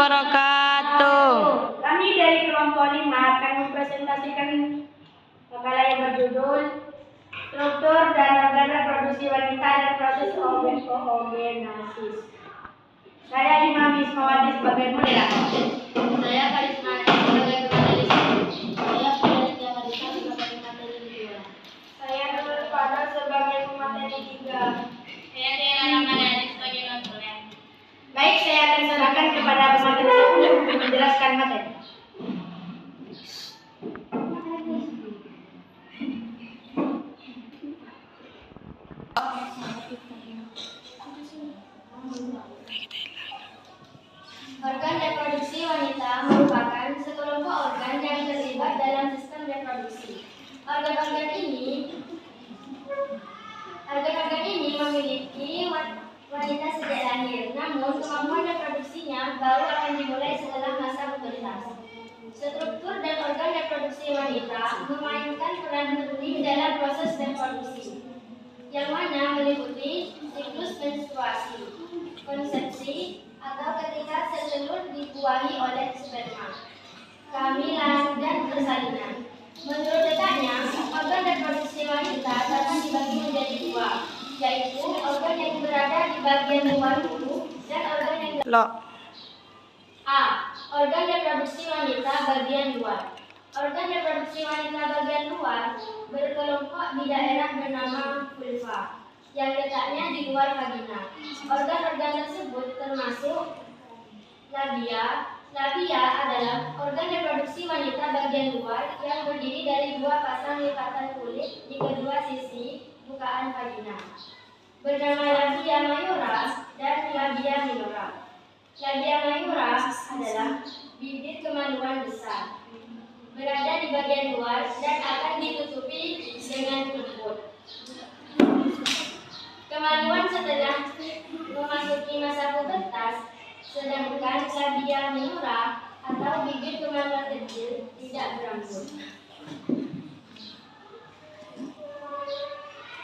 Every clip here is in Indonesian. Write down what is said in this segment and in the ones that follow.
wabarakatuh. Kami dari kelompok 5 akan mempresentasikan makalah yang berjudul Struktur dan Organ Reproduksi Wanita dan Proses Oogenesis. Saya Imam Ismawati sebagai moderator. Saya Karisma sebagai materi. Saya Putri Marisa sebagai materi 2. Saya Nurul Fadl sebagai materi 3. Saya Tiara Ramadhani sebagai non-kuliah. Baik, saya akan serahkan kepada pemateri untuk menjelaskan materi. Organ reproduksi wanita merupakan sekelompok organ yang terlibat dalam sistem reproduksi. Organ-organ ini memiliki wanita sejak lahir, namun kemampuan reproduksinya baru akan dimulai setelah masa pubertas. Struktur dan organ reproduksi wanita memainkan peran penting dalam proses reproduksi, yang mana meliputi siklus menstruasi, konsepsi, atau ketika sel telur dibuahi oleh sperma, kehamilan, dan persalinan. Menurut letaknya, organ reproduksi wanita dapat dibagi menjadi dua, yaitu organ yang berada di bagian luar tubuh dan organ yang A. Organ reproduksi wanita bagian luar. Organ reproduksi wanita bagian luar berkelompok di daerah bernama vulva, yang letaknya di luar vagina. Organ-organ tersebut termasuk labia. Labia adalah organ reproduksi wanita bagian luar yang berdiri dari dua pasang lipatan kulit di kedua sisi bukaan vagina, bernama labia majora dan labia minora. Labia majora adalah bibir kemaluan besar, berada di bagian luar dan akan ditutupi dengan tubuh. Kemaluan setelah memasuki masa pubertas, sedangkan labia minora atau bibir kemaluan kecil tidak berambut.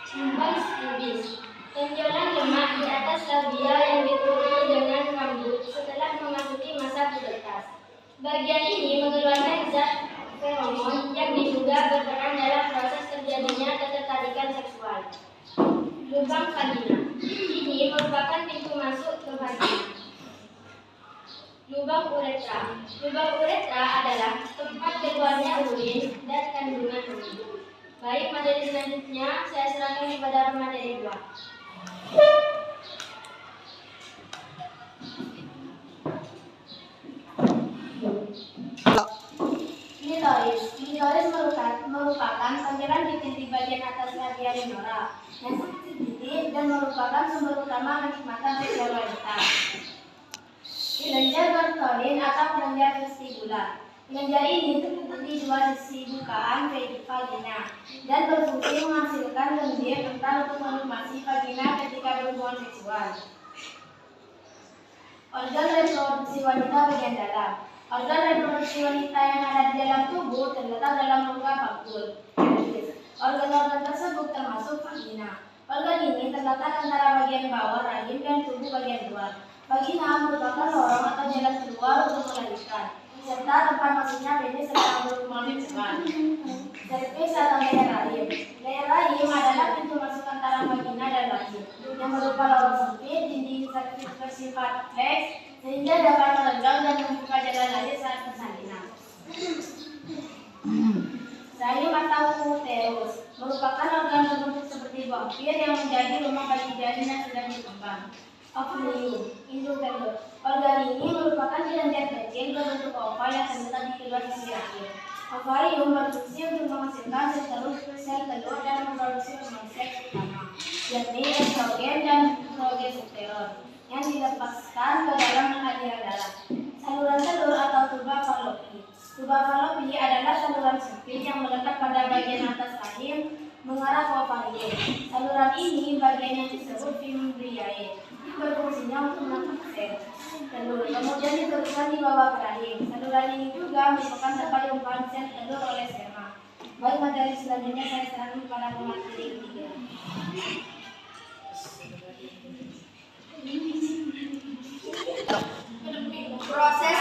Pars pubis, tonjolan lemak di atas labia yang ditutupi dengan rambut setelah memasuki masa pubertas. Bagian ini mengeluarkan zat feromon yang diduga berperan dalam proses terjadinya ketertarikan seksual. Lubang vagina. Ini merupakan pintu masuk ke vagina. Lubang uretra. Lubang uretra adalah tempat keluarnya urin dan kandungan urin. Baik, materi selanjutnya saya serahkan kepada materi 2. Klitoris merupakan pancaran titik di bagian atas labia minora yang sangat sensitif dan merupakan sumber utama kenikmatan seksual wanita. Kelenjar Bartholin atau kelenjar vestibular. Kelenjar ini terletak di dua sisi bukaan vagina dan berfungsi menghasilkan lendir rentan untuk menikmati vagina ketika berhubungan seksual. Organ reproduksi wanita bagian dalam. Organ reproduksi wanita yang ada di dalam tubuh terletak dalam rongga bakul. Organ-organ tersebut termasuk vagina. Organ ini terletak antara bagian bawah rahim dan tubuh bagian luar. Vagina merupakan lorong atau jalan keluar untuk melahirkan, serta tempat masuknya penis serta berhubungan seksual. Cervix atau leher rahim. Leher rahim adalah pintu masuk antara vagina dan rahim, yang berupa lorong sempit. Dinding cervix bersifat flex sehingga dapat merenggang dan membuka jalan lahir saat persalinan. Rahim atau uterus merupakan organ berbentuk seperti buah-pir yang menjadi rumah bagi janin yang sedang berkembang. Ovarium, induk telur. Organ ini merupakan kelenjar kecil berbentuk oval yang terletak di kedua sisi rahim. Ovarium berfungsi untuk menghasilkan sel telur dan memproduksi hormon seks utama, yakni estrogen dan progesteron, yang dilepaskan ke dalam aliran darah. Saluran telur atau tuba fallopi. Tuba fallopi adalah saluran sempit yang melekat pada bagian atas rahim mengarah ke ovarium. Saluran ini bagian yang disebut fimbriae, berfungsinya untuk menangkap sel telur, kemudian diteruskan di bawah rahim. Saluran ini juga merupakan tempat pembuahan sel telur oleh sperma. Baik, materi selanjutnya saya serahkan kepada pemateri ketiga. Proses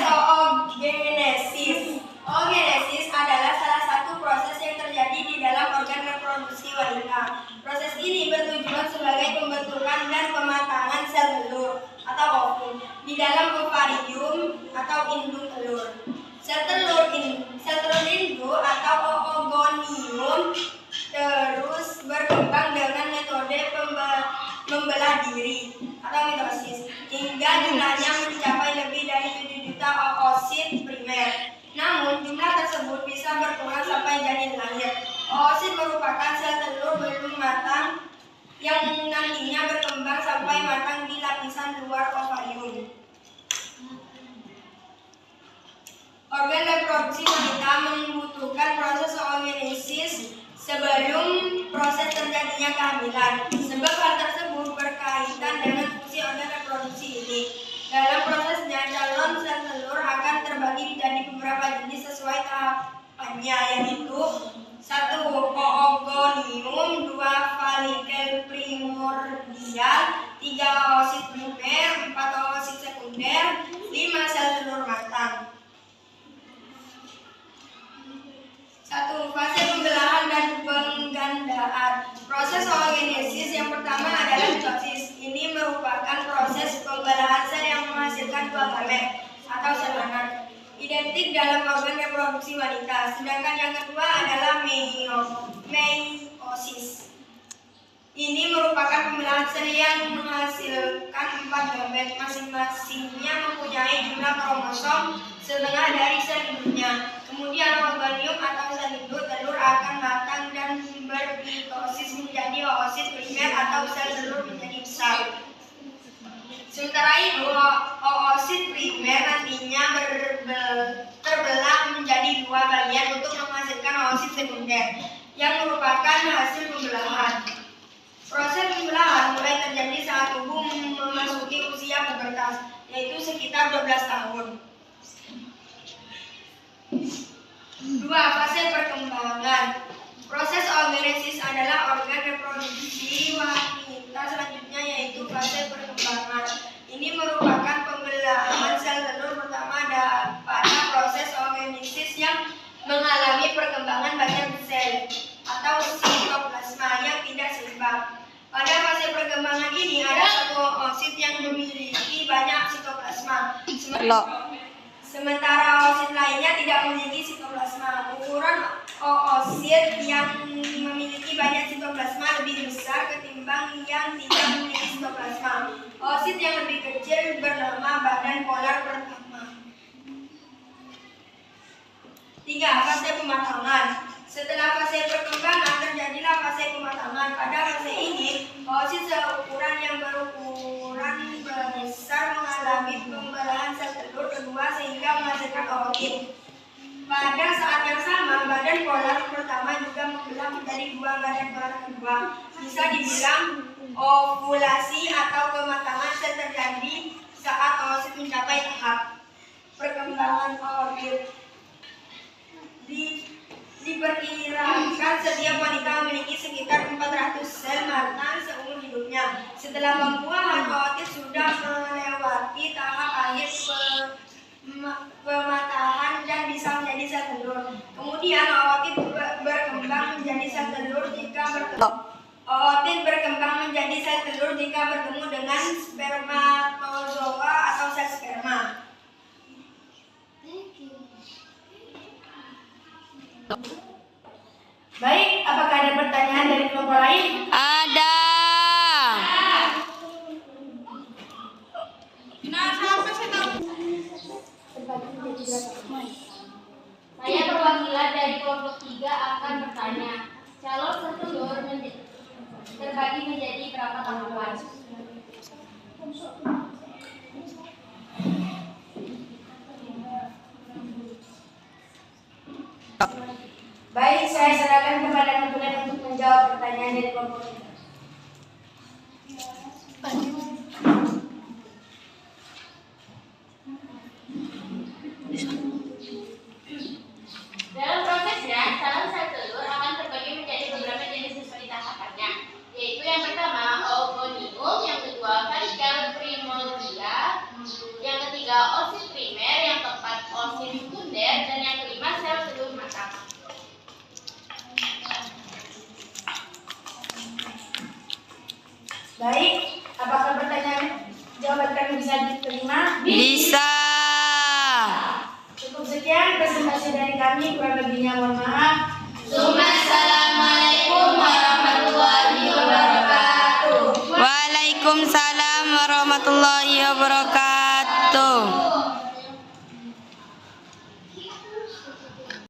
membutuhkan proses oogenesis sebelum proses terjadinya kehamilan. Sebab hal tersebut berkaitan dengan fungsi organ reproduksi ini. Dalam prosesnya, calon sel telur akan terbagi menjadi beberapa jenis sesuai tahapannya, yaitu 1. Oogonium, 2. Folikel primordial, 3. oosit primer, 4. oosit sekunder, 5. Sel telur matang. 1. Fase pembelahan dan penggandaan. Proses oogenesis yang pertama adalah mitosis. Ini merupakan proses pembelahan sel yang menghasilkan dua gamet atau sel anak identik dalam organ reproduksi wanita. Sedangkan yang kedua adalah meiosis. Ini merupakan pembelahan sel yang menghasilkan 4 gamet, masing-masingnya mempunyai jumlah kromosom setengah dari sel induknya. Kemudian oogonium atau sel induk telur akan matang dan bermitosis menjadi oosit primer atau sel telur menjadi besar. Sementara itu, oosit primer nantinya terbelah menjadi 2 bagian untuk menghasilkan oosit sekunder yang merupakan hasil pembelahan. Proses pembelahan mulai terjadi saat tubuh memasuki usia pubertas, yaitu sekitar 12 tahun. 2. Fase perkembangan. Proses oogenesis adalah organ reproduksi wanita selanjutnya, yaitu fase perkembangan. Ini merupakan pembelahan sel telur pertama pada proses oogenesis yang mengalami perkembangan banyak sel atau sitoplasma yang tidak seimbang. Pada fase perkembangan ini ada satu oosit yang memiliki banyak sitoplasma, sementara oosit lainnya tidak memiliki sitoplasma. Ukuran oosit yang memiliki banyak sitoplasma lebih besar ketimbang yang tidak memiliki sitoplasma. Oosit yang lebih kecil bernama badan polar pertama. 3. Fase pematangan. Setelah fase perkembangan terjadilah fase pematangan. Pada fase ini, oosit seukuran yang berukuran besar mengalami pembelahan sel telur kedua sehingga menghasilkan oosit. Pada saat yang sama, badan polar pertama juga membelah menjadi 2 badan polar kedua. Bisa dibilang ovulasi atau pematangan sel terjadi saat oosit mencapai tahap perkembangan oosit. Diperkirakan setiap wanita memiliki sekitar 400 sel matang seumur hidupnya. Setelah pembuahan, oosit sudah melewati tahap akhir pematahan dan bisa menjadi sel telur. Kemudian oosit berkembang menjadi sel telur jika bertemu dengan spermatozoa atau sel sperma. Baik, apakah ada pertanyaan dari kelompok lain? Ada. Saya perwakilan dari kelompok 3 akan bertanya, calon sel telur terbagi menjadi berapa tahapan? Baik, saya serahkan kepada Nubulan untuk menjawab pertanyaan dari kelompok 3. Dalam prosesnya, calon sel telur akan terbagi menjadi beberapa jenis sesuai tahapannya, yaitu yang pertama oogonium, yang kedua folikel primordial, yang ketiga oosit primer, yang keempat oosit sekunder, dan yang kelima sel telur matang. Baik, apakah pertanyaan jawaban kami bisa diterima? Bisa. Cukup sekian presentasi dari kami, kurang lebihnya mohon maaf. Assalamualaikum warahmatullahi wabarakatuh. Waalaikumsalam warahmatullahi wabarakatuh.